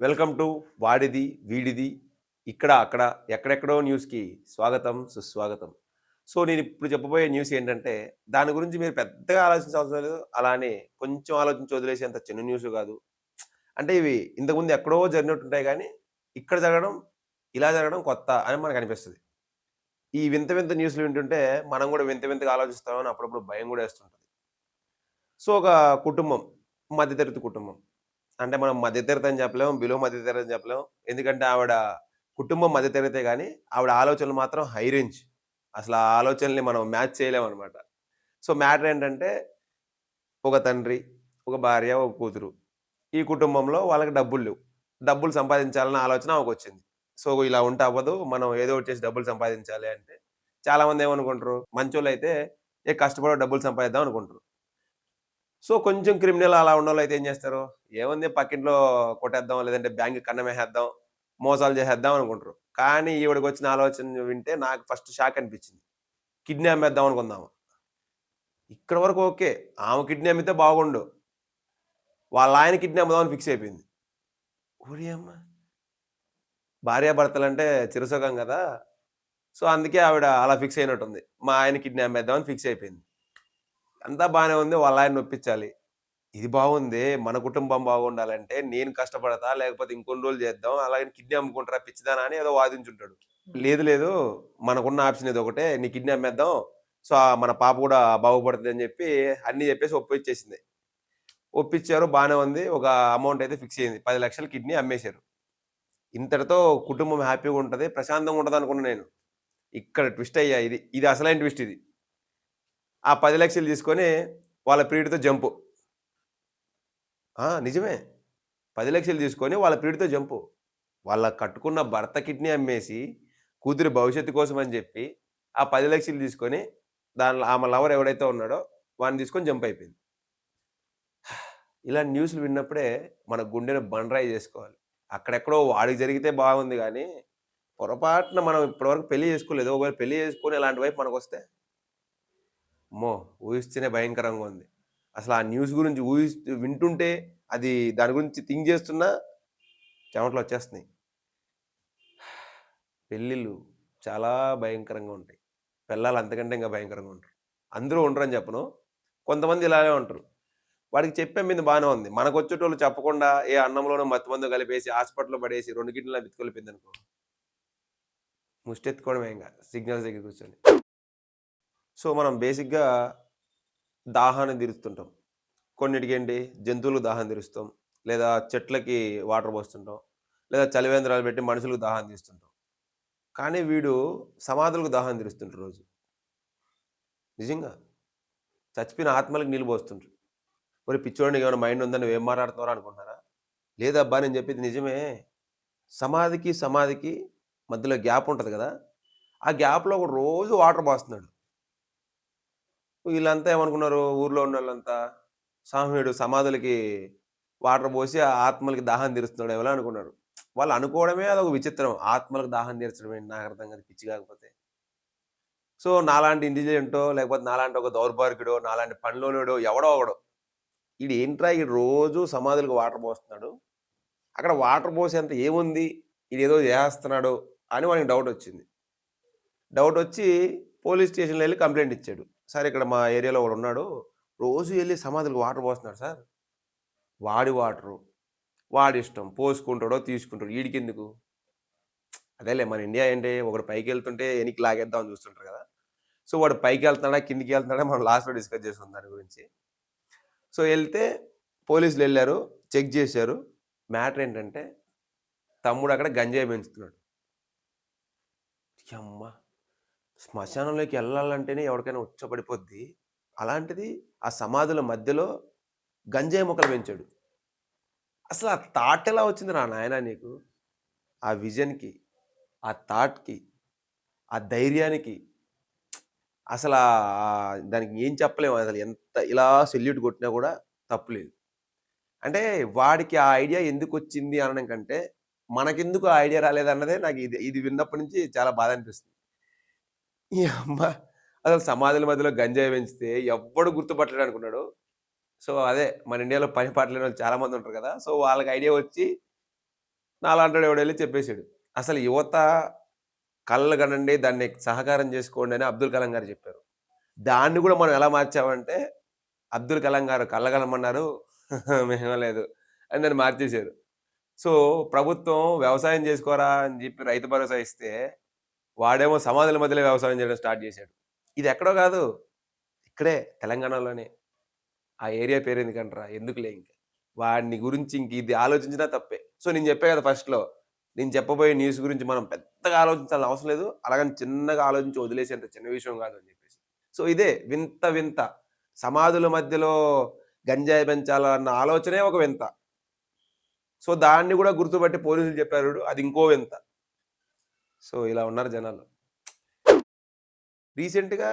Welcome to వాడిది వీడిది ఇక్కడ అక్కడ ఎక్కడెక్కడో న్యూస్‌కి స్వాగతం, సుస్వాగతం. సో, నేనిప్పుడు చెప్పబోయే న్యూస్ ఏంటంటే, దాని గురించి మీరు పెద్దగా ఆలోచించాల్సిన అవసరం లేదు. అలా అని కొంచెం ఆలోచించి వదిలేసేంత చిన్న న్యూస్ కాదు. అంటే ఇవి ఇంతకుముందు ఎక్కడో జరిగినట్టుంటాయి గానీ, ఇక్కడ జరగడం, ఇలా జరగడం కొత్త అని మనకనిపిస్తది. ఈ వింత వింత న్యూస్‌లు వింటుంటే, మనం గూడా వింత వింతగా ఆలోచిస్తామని అప్పుడప్పుడు భయం గూడా యేస్తుంటది. సో, ఒక కుటుంబం, మధ్య తరగతి కుటుంబం. అంటే మనం మధ్య తరగతి అని చెప్పలేం. బిలో మధ్య తరగతి అని చెప్పలేం. ఎందుకంటే ఆవిడ కుటుంబం మధ్య తరగతే గానీ, ఆవిడ ఆలోచనలు మాత్రం హై రేంజ్. అసలు ఆ ఆలోచనల్ని మనం మ్యాచ్ చేయలేమనమాట. సో, మ్యాటర్ ఏంటంటే ఒక తండ్రి, ఒక భార్య, ఒక కూతురు. ఈ కుటుంబంలో వాళ్ళకి డబ్బులు లేవు. డబ్బులు సంపాదించాలన్న ఆలోచన ఆమెకొచ్చింది. సో, ఇలా ఉంటే అవ్వదు. మనం ఏదో ఒకటి చేసి డబ్బులు సంపాదించాలి అంటే, చాలామంది ఏమనుకుంటారు, మంచోళ్ళైతే కష్టపడి డబ్బులు సంపాదిద్దాం అనుకుంటారు. సో, కొంచెం క్రిమినల్ అలా ఉన్నోళ్ళైతే ఏం జేస్తారు, ఏముంది పక్కింట్లో కొట్టేద్దాం, లేదంటే బ్యాంక్‌కి కన్నమేసేద్దాం, మోసాలు చేసేద్దాం అనుకుంటారు. కానీ ఈవిడకొచ్చిన ఆలోచన వింటే నాకు ఫస్ట్ షాక్ అనిపిచ్చింది. కిడ్నీ అమ్మేద్దాం అనుకుందాము. ఇక్కడి వరకు ఓకే. ఆమె కిడ్నీ అమ్మితే బాగుండు. వాళ్ళ ఆయన కిడ్నీ అమ్ముదామని ఫిక్స్ అయిపోయింది. ఓడియమ్మ! భార్యాభర్తలంటే చిరసుఖం గదా! సో, అందుకే ఆవిడ అలా ఫిక్స్ అయినట్టుంది. మా ఆయన కిడ్నీ అమ్మేద్దామని ఫిక్స్ అయిపోయింది. అంతా బానే ఉంది. వాళ్ళ ఆయన్ని ఒప్పించాలి. ఇది బాగుందే. మన కుటుంబం బాగుండాలంటే నేను కష్టపడతా, లేకపోతే ఇంకొన్ని రోజులు చేద్దాం. అలాగని కిడ్నీ అమ్ముకుంటారా పిచ్చిదానా అని ఏదో వాదించుంటాడు. లేదు లేదు. మనకున్న ఆప్షన్ ఇదొకటే. నీ కిడ్నీ అమ్మేద్దాం. సో, మన పాప కూడా బాగుపడుతదని చెప్పి అన్నీ చెప్పేసి ఒప్పించేసింది. ఒప్పించారు బానే ఉంది. ఒక అమౌంట్ అయితే ఫిక్స్ అయింది. 10,00,000 కిడ్నీ అమ్మేశారు. ఇంతటితో కుటుంబం హ్యాపీగా ఉంటది. ప్రశాంతంగా ఉంటదనుకున్నా నేను. ఇక్కడ ట్విస్ట్ అయ్యా ఇది. ఇది అసలైన ట్విస్ట్ ఇది. ఆ 10,00,000 తీసుకొని వాళ్ళ ప్రియుడితో జంపు. నిజమే. 10,00,000 తీసుకొని వాళ్ళ ప్రియుడితో జంపు. వాళ్ళ కట్టుకున్న భర్త కిడ్నీ అమ్మేసి, కూతురి భవిష్యత్తు కోసం అని జెప్పి, ఆ 10,00,000 తీసుకొని దానిలో ఆమె లవర్ ఎవడైతే ఉన్నాడో వాడిని తీసుకొని జంప్ అయిపోయింది. ఇలాంటి న్యూస్‌లు విన్నప్పుడే మన గుండెను బండరాయి జేసుకోవాలి. అక్కడెక్కడో వాడికి జరిగితే బాగుంది గానీ, పొరపాటున మనం ఇప్పటివరకు పెళ్లి చేసుకోలేదు. ఒకవేళ పెళ్లి చేసుకొని ఇలాంటి వైపు మనకొస్తే, అమ్మో! ఊహిస్తేనే భయంకరంగా ఉంది. అసలు ఆ న్యూస్ గురించి వింటుంటే అది దాని గురించి థింక్ జేస్తున్నా చెమటలొచ్చేస్తున్నాయి. పెళ్ళిళ్ళు చాలా భయంకరంగా ఉంటాయి. పెళ్ళాలు అంతకంటే ఇంకా భయంకరంగా ఉంటారు. అందరూ ఉండరని చెప్పను. కొంతమంది ఇలానే ఉంటారు. వాడికి చెప్పాం బానే ఉంది. మనకొచ్చేటోళ్ళు చెప్పకుండా ఏ అన్నంలోనో మత్తుమందు కలిపేసి హాస్పిటల్‌లో పడేసి 2 కిడ్నీలు బిత్తుకెళ్ళిపోయిందనుకో, ముష్టెత్తుకోవడమే ఇంగ సిగ్నల్స్ దగ్గర కూర్చొని. సో, మనం బేసిక్‌గా దాహాన్ని తీరుస్తుంటాం. కొన్నిటికేంటి జంతువులకు దాహం తీరుస్తాం. లేదా చెట్లకి వాటర్ పోస్తుంటాం. లేదా చలివేంద్రాలు పెట్టి మనుషులకు దాహం తీస్తుంటాం. కానీ వీడు సమాధులకు దాహం తీరుస్తుంటాడు రోజు. నిజంగా. చచ్చిపోయిన ఆత్మలకు నీళ్ళు పోస్తుంటాడు. ఒరేయ్ పిచ్చోడు నీకేమైనా మైండ్ ఉందా? నువ్వేం మాట్లాడుతున్నావురా అనుకుంటున్నారా? లేదబ్బా! నేను చెప్పేది నిజమే. సమాధికి, సమాధికి మధ్యలో గ్యాప్ ఉంటది గదా! ఆ గ్యాప్‌లో ఒకడు రోజు వాటర్ పోస్తున్నాడు. వీళ్ళంతా ఏమనుకున్నారు ఊర్లో ఉన్నోళ్ళంతా, సామీయుడు సమాధులకి వాటర్ పోసి ఆ ఆత్మలకి దాహం తీరుస్తున్నాడేమోలే అనుకున్నారు. వాళ్ళు అనుకోవడమే అదొక విచిత్రం. ఆత్మలకు దాహం తీర్చడం ఏంటి నాకర్థం కాదు పిచ్చి కాకపోతే. సో, నాలాంటి ఇంటెలిజెంటో, లేకపోతే నాలాంటి ఒక దౌర్భాగ్యుడో, నాలాంటి పనిలోనోడో ఎవడో ఒకడు, ఈడేంట్రా ఈడు రోజు సమాధులకు వాటర్ పోస్తున్నాడు. అక్కడ వాటర్ పోసేంత ఏముంది? ఈడేదో చేసేస్తున్నాడు అని వానికి డౌటొచ్చింది. డౌటొచ్చి పోలీస్ స్టేషన్‌లో ఎళ్లి కంప్లెయింట్ ఇచ్చాడు. సార్ ఇక్కడ మా ఏరియాలో ఒకడున్నాడు. రోజు ఎళ్లి సమాధులకు వాటర్ పోస్తున్నాడు సార్. వాడి వాటరు, వాడిష్టం. పోసుకుంటాడో, తీసుకుంటాడో ఈడికెందుకు? అదేలే మన ఇండియా ఏంటి ఒకడు పైకెళ్తుంటే ఎనక్కి లాగేద్దామని చూస్తుంటారు కదా! సో, వాడు పైకెళ్తున్నాడా, కిందకెళ్తున్నాడా మనం లాస్ట్‌లో డిస్కస్ చేసుకుందాం దాని గురించి. సో, ఎళ్తే పోలీసులెళ్లారు. చెక్ జేశారు. మ్యాటర్ ఏంటంటే తమ్ముడక్కడ గంజాయి పెంచుతున్నాడు. యమ్మ! శ్మశానంలోకి ఎళ్ళాలంటేనే ఎవడికైనా ఉచ్చపడిపోద్ది. అలాంటిది ఆ సమాధుల మధ్యలో గంజాయి మొక్కలు పెంచాడు. అసలు ఆ థాట్ ఎలా వచ్చిందిరా నాయనా నీకు? ఆ విజన్‌కి, ఆ థాట్‌కి, ఆ ధైర్యానికి అసలా దానికి ఏం చెప్పలేము. అసలు ఎంత ఇలా సెల్యూట్ కొట్టినా గూడా తప్పు లేదు. అంటే వాడికి ఆ ఐడియా ఎందుకొచ్చింది అనడం కంటే, మనకెందుకు ఆ ఐడియా రాలేదన్నదే నాకు ఇది ఇది విన్నప్పటి నుంచి చాలా బాధనిపిస్తుంది. యమ్మ! అసలు సమాధుల మధ్యలో గంజాయి పెంచితే ఎవ్వడు గుర్తుపట్టడనుకున్నాడు. సో, అదే మన ఇండియాలో పని పాట లేనోళ్ళు చాలా మందుంటారు కదా! సో, వాళ్ళకి ఐడియా వచ్చి నాలాంటోడు ఎవడెళ్లి చెప్పేసాడు. అసలు యువత కలలుగనండి, దాన్ని సహకారం చేసుకోండి అని అబ్దుల్ కలాం గారు చెప్పారు. దాన్ని గూడా మనం ఎలా మార్చామంటే, అబ్దుల్ కలాం గారు కలగనమన్నారు. మేమినలేదు అని దాన్ని మార్చేశారు. సో, ప్రభుత్వం వ్యవసాయం చేసుకోరా అని జెప్పి రైతు భరోసా ఇస్తే, వాడేమో సమాధుల మధ్యలో వ్యవసాయం చేయడం స్టార్ట్ జేశాడు. ఇదెక్కడో గాదు. ఇక్కడే తెలంగాణలోనే. ఆ ఏరియా పేరెందుకంటరా? ఎందుకులే ఇంక. వాడిని గురించి ఇంక ఇది ఆలోచించినా తప్పే. సో, నేను జెప్పా గదా ఫస్ట్‌లో. నేను చెప్పబోయే న్యూస్ గురించి మనం పెద్దగా ఆలోచించాల్సిన అవసరం లేదు. అలాగని చిన్నగా ఆలోచించి వదిలేసేంత చిన్న విషయం గాదు అని జెప్పేసి. సో, ఇదే వింత వింత. సమాధుల మధ్యలో గంజాయి పెంచాలన్న ఆలోచనే ఒక వింత. సో, దాన్ని గూడా గుర్తుపట్టి పోలీసులు జెప్పారు జూడు అది ఇంకో వింత. సో, ఇలా ఉన్నారు జనాలు. రీసెంట్‌గా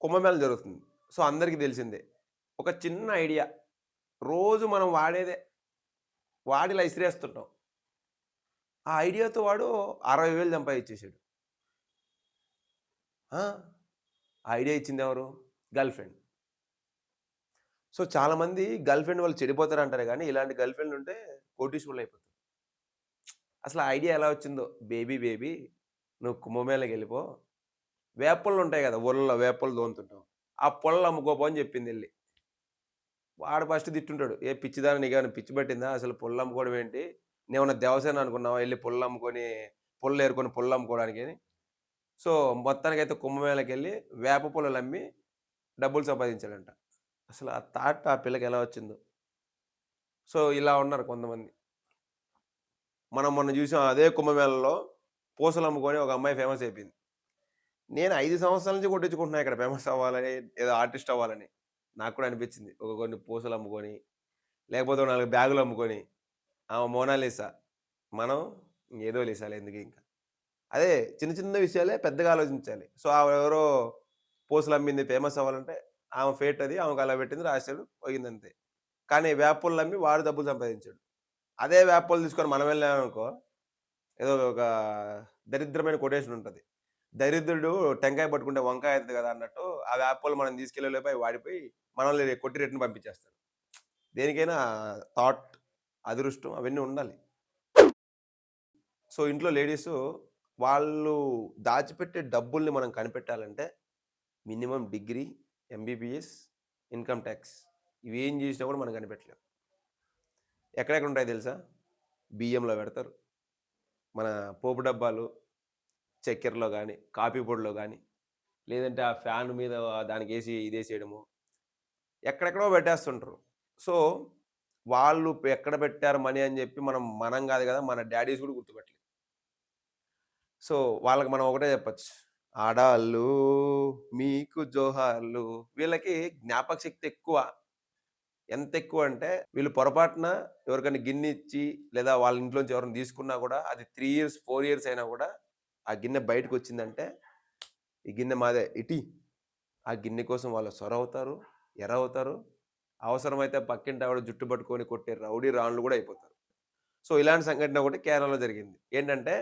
కుంభమేళా జరుగుతుంది. సో, అందరికి తెలిసిందే. ఒక చిన్న ఐడియా. రోజు మనం వాడేదే. వాడి ఇలా ఇసిరేస్తుంటాం. ఆ ఐడియాతో వాడు 60,000 సంపాదించేసాడు. ఆ! ఆ ఐడియా ఇచ్చిందెవరు? Girlfriend. సో, చాలామంది గర్ల్ ఫ్రెండ్ వాళ్ళు చెడిపోతారంటారు గానీ, ఇలాంటి గర్ల్ ఫ్రెండ్లుంటే కోటీశ్వరులయిపోతారు. అసలు ఆ ఐడియా ఎలా వచ్చిందో, బేబీ నువ్వు కుంభమేళాకెళ్ళిపో. వేపుళ్ళుంటాయి గదా! ఊర్లలో వేపుళ్ళు తోముతుంటాం. ఆ పుల్లలు అమ్ముకోపో అని జెప్పిందెళ్లి. వాడు ఫస్ట్ తిట్టుంటాడు. "ఏ పిచ్చిదానా నీకేమైనా పిచ్చి పట్టిందా? అసలు పుల్లమ్ముకోవడం ఏంటి? నేనేమన్నా దెవసాని అనుకున్నావా? ఎళ్లి పుల్లమ్ముకొని పుల్లలేరుకొని పుల్లమ్ముకోవడానికి" అని. సో, మొత్తానికైతే కుంభమేళాకెళ్ళి వేప పుల్లలమ్మి డబ్బులు సంపాదించాడంట. అసలు ఆ థాట్ ఆ పిల్లకెలా వచ్చిందో. సో, ఇలా ఉన్నారు కొంతమంది. మనం మొన్న జూసాం అదే కుంభమేళాలో పూసలమ్ముకొని ఒక అమ్మాయి ఫేమస్ అయిపోయింది. నేను 5 సంవత్సరాల నుంచి కొట్టించుకుంటున్నా ఇక్కడ ఫేమస్ అవ్వాలని, ఏదో ఆర్టిస్ట్ అవ్వాలని. నాకు కూడా అనిపించింది. ఒక కొన్ని పూసలమ్ముకొని, లేకపోతే ఓ 4 బ్యాగులమ్ముకొని, ఆమె మోనాలిసా. మనం ఏదో లిసాలే ఎందుకింక. అదే చిన్న చిన్న విషయాలే పెద్దగా ఆలోచించాలి. సో, ఆమెవరో పూసలమ్మింది ఫేమస్ అవ్వాలంటే, ఆమె ఫేట్ అది. ఆమెకు అలా పెట్టింది రాసాడు, పోయిందంతే. కానీ వేపుళ్ళమ్మి వాడు డబ్బులు సంపాదించాడు. అదే వేపుళ్ళు తీసుకొని మనం వెళ్ళామనుకో, ఏదో ఒక దరిద్రమైన కొటేషన్ ఉంటది. దరిద్రుడు టెంకాయ పట్టుకుంటే వంకాయ అయితది కదా! అన్నట్టు ఆ వేపపూలు మనం తీసుకెళ్ళేలోపు అవి వాడిపోయి మనల్ని కొట్టి రిటర్న్ పంపించేస్తాడు. దేనికైనా థాట్, అదృష్టం అవన్నీ ఉండాలి. సో, ఇంట్లో లేడీసు వాళ్ళు దాచిపెట్టే డబ్బుల్ని మనం కనిపెట్టాలంటే minimum degree, MBBS, income tax ఇవేం జేసినా కూడా మనం కనిపెట్టలేం. ఎక్కడెక్కడ ఉంటాయో తెలుసా? బియ్యంలో పెడతారు. మన పోపు డబ్బాలు, చక్కెరలో గాని, కాఫీ పొడిలో గాని, లేదంటే ఆ ఫ్యాన్ మీద దానికేసి ఇదేసేయడము. ఎక్కడెక్కడో పెట్టేస్తుంటరు. సో, వాళ్ళు ఎక్కడ పెట్టారు మనీ అని జెప్పి మనం గాదు గదా! మన డ్యాడీస్ గూడా గుర్తుపట్టలేదు. సో, వాళ్ళకి మనం ఒకటే జెప్పొచ్చు. ఆడాళ్ళు మీకు జోహార్లు. వీళ్ళకి జ్ఞాపక శక్తి ఎక్కువ. ఎంతెక్కువంటే వీళ్ళు పొరపాటున ఎవరికైనా గిన్నె ఇచ్చి లేదా వాళ్ళ ఇంట్లోంచి ఎవరైనా తీసుకున్నా గూడా అది 3 ఇయర్స్, 4 ఇయర్స్ అయినా గూడా ఆ గిన్నె బయటకొచ్చిందంటే, "ఈ గిన్నె మాదే ఇటీయి." ఆ గిన్నె కోసం వాళ్ళు సొరవుతారు, ఎరవుతారు. అవసరమైతే పక్కింటావిడ జుట్టు పట్టుకొని కొట్టే రౌడీ రాణులు గూడా అయిపోతారు. సో, ఇలాంటి సంఘటన ఒకటి కేరళలో జరిగింది. ఏంటంటే,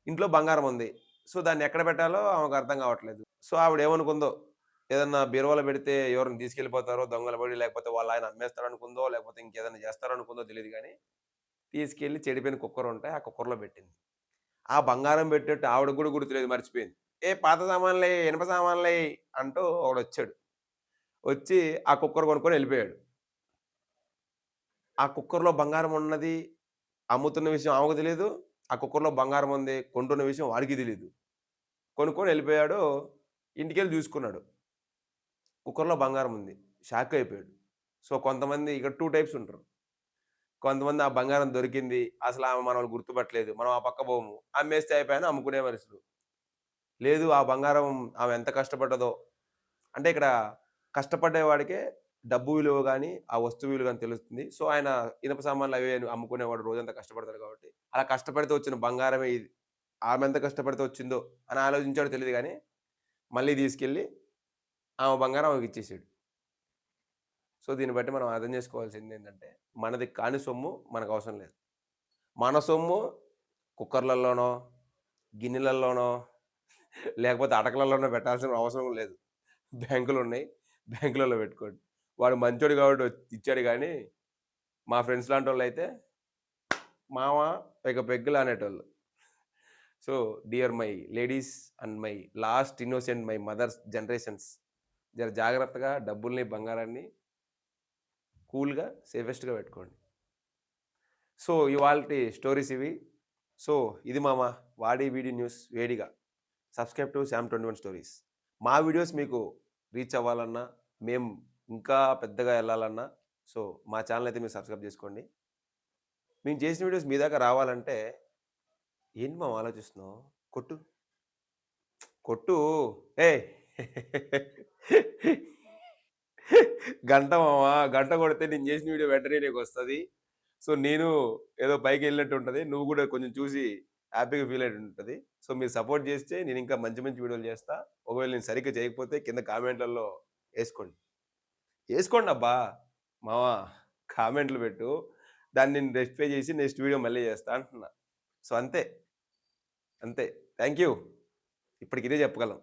ఇంట్లో బంగారం ఉంది. సో, దాన్ని ఎక్కడ పెట్టాలో ఆమెకు అర్థం కావట్లేదు. సో, ఆవిడేమనుకుందో, ఏదన్నా బీరువాలో పెడితే ఎవరైనా తీసుకెళ్ళిపోతారో దొంగలు పడి, లేకపోతే వాళ్ళాయన అమ్మేస్తాడనుకుందో, లేకపోతే ఇంకేదైనా చేస్తారనుకుందో తెలీదు గానీ, తీసుకెళ్ళి చెడిపోయిన కుక్కరుంటే ఆ కుక్కర్‌లో పెట్టింది. ఆ బంగారం పెట్టినట్టు ఆవిడకి గూడా గుర్తులేదు మర్చిపోయింది. "ఏ పాత సామాన్లెయి, ఇనప సామాన్లెయి" అంటూ ఒకడొచ్చాడు. వచ్చి ఆ కుక్కర్ కొనుక్కొని ఎళ్ళిపోయాడు. ఆ కుక్కర్‌లో బంగారం ఉన్నది అమ్ముతున్న విషయం ఆమెకు తెలీదు. ఆ కుక్కర్‌లో బంగారం ఉంది కొంటున్న విషయం వాడికి తెలీదు. కొనుక్కొని ఎళ్ళిపోయాడు. ఇంటికెళ్ళి చూసుకున్నాడు. కుక్కర్‌లో బంగారం ఉంది. షాక్ అయిపోయాడు. సో, కొంతమంది ఇక్కడ 2 టైప్స్ ఉంటారు. కొంతమంది ఆ బంగారం దొరికింది. అసలు ఆమె మనల్ని గుర్తుపట్టలేదు. మనం ఆ పక్క పోము. అమ్మేస్తే అయిపాయని అమ్ముకునే మనుషులు. లేదు ఆ బంగారం ఆమె ఎంత కష్టపడ్డదో అంటే ఇక్కడ కష్టపడేవాడికే డబ్బు విలువ గాని, ఆ వస్తువు విలువ గాని తెలుస్తుంది. సో, ఆయన ఇనప సామాన్లు అవి అని అమ్ముకునేవాడు రోజంతా కష్టపడతాడు కాబట్టి, అలా కష్టపడితే వచ్చిన బంగారమే ఇది. ఆమె ఎంత కష్టపడితే వచ్చిందో అని ఆలోచించాడో తెలీదు గానీ, మళ్ళీ తీసుకెళ్ళి ఆమె బంగారం ఆమెకిచ్చేసాడు. సో, దీన్ని బట్టి మనం అర్థం చేసుకోవాల్సిందేంటంటే, మనది కాని సొమ్ము మనకవసరం లేదు. మన సొమ్ము కుక్కర్‌లల్లోనో, గిన్నెలల్లోనో, లేకపోతే అటకలల్లోనో పెట్టాల్సిన అవసరం లేదు. బ్యాంకులున్నాయి. బ్యాంకులలో పెట్టుకోండి. వాడు మంచోడు కాబట్టి ఇచ్చాడు గానీ, మా ఫ్రెండ్స్ లాంటోళ్ళైతే మామ ఇక పెగ్గులు అనేటోళ్ళు. So, dear my ladies and my last innocent my mothers generations జర జాగ్రత్తగా డబ్బుల్ని, బంగారాన్ని కూల్‌గా, సేఫెస్ట్‌గా పెట్టుకోండి. సో, ఇవాల్టి స్టోరీస్ ఇవి. సో, ఇది మామ వాడి వీడి న్యూస్ వేడిగా. Subscribe to Sam 21 stories. మా వీడియోస్ మీకు రీచ్ అవ్వాలన్నా, మేము ఇంకా పెద్దగా ఎళ్ళాలన్నా, సో, మా ఛానెల్ అయితే మీరు సబ్‌స్క్రైబ్ చేసుకోండి. మేము చేసిన వీడియోస్ మీ దాకా రావాలంటే ఏంటి మామ ఆలోచిస్తున్నావు? కొట్టు. కొట్టు. ఏయ్! గంట మామ. గంట కొడితే నేను చేసిన వీడియో వెంటనే నీకొస్తది. సో, నేను ఏదో పైకెళ్ళినట్టు ఉంటది. నువ్వు గూడా కొంచెం చూసి హ్యాపీగా ఫీల్ అయ్యేట్టు ఉంటది. సో, మీరు సపోర్ట్ చేస్తే నేనింకా మంచి మంచి వీడియోలు చేస్తా. ఒకవేళ నేను సరిగ్గా చేయకపోతే కింద కామెంట్‌లలో ఏసుకోండి. ఏసుకోండబ్బా! మామ కామెంట్‌లు పెట్టు. దాన్ని నేను రెక్టిఫై చేసి నెక్స్ట్ వీడియో మళ్ళీ చేస్తా అంటున్నా. సో, అంతే. అంతే. Thank you. ఇప్పటికి ఇదే చెప్పగలం.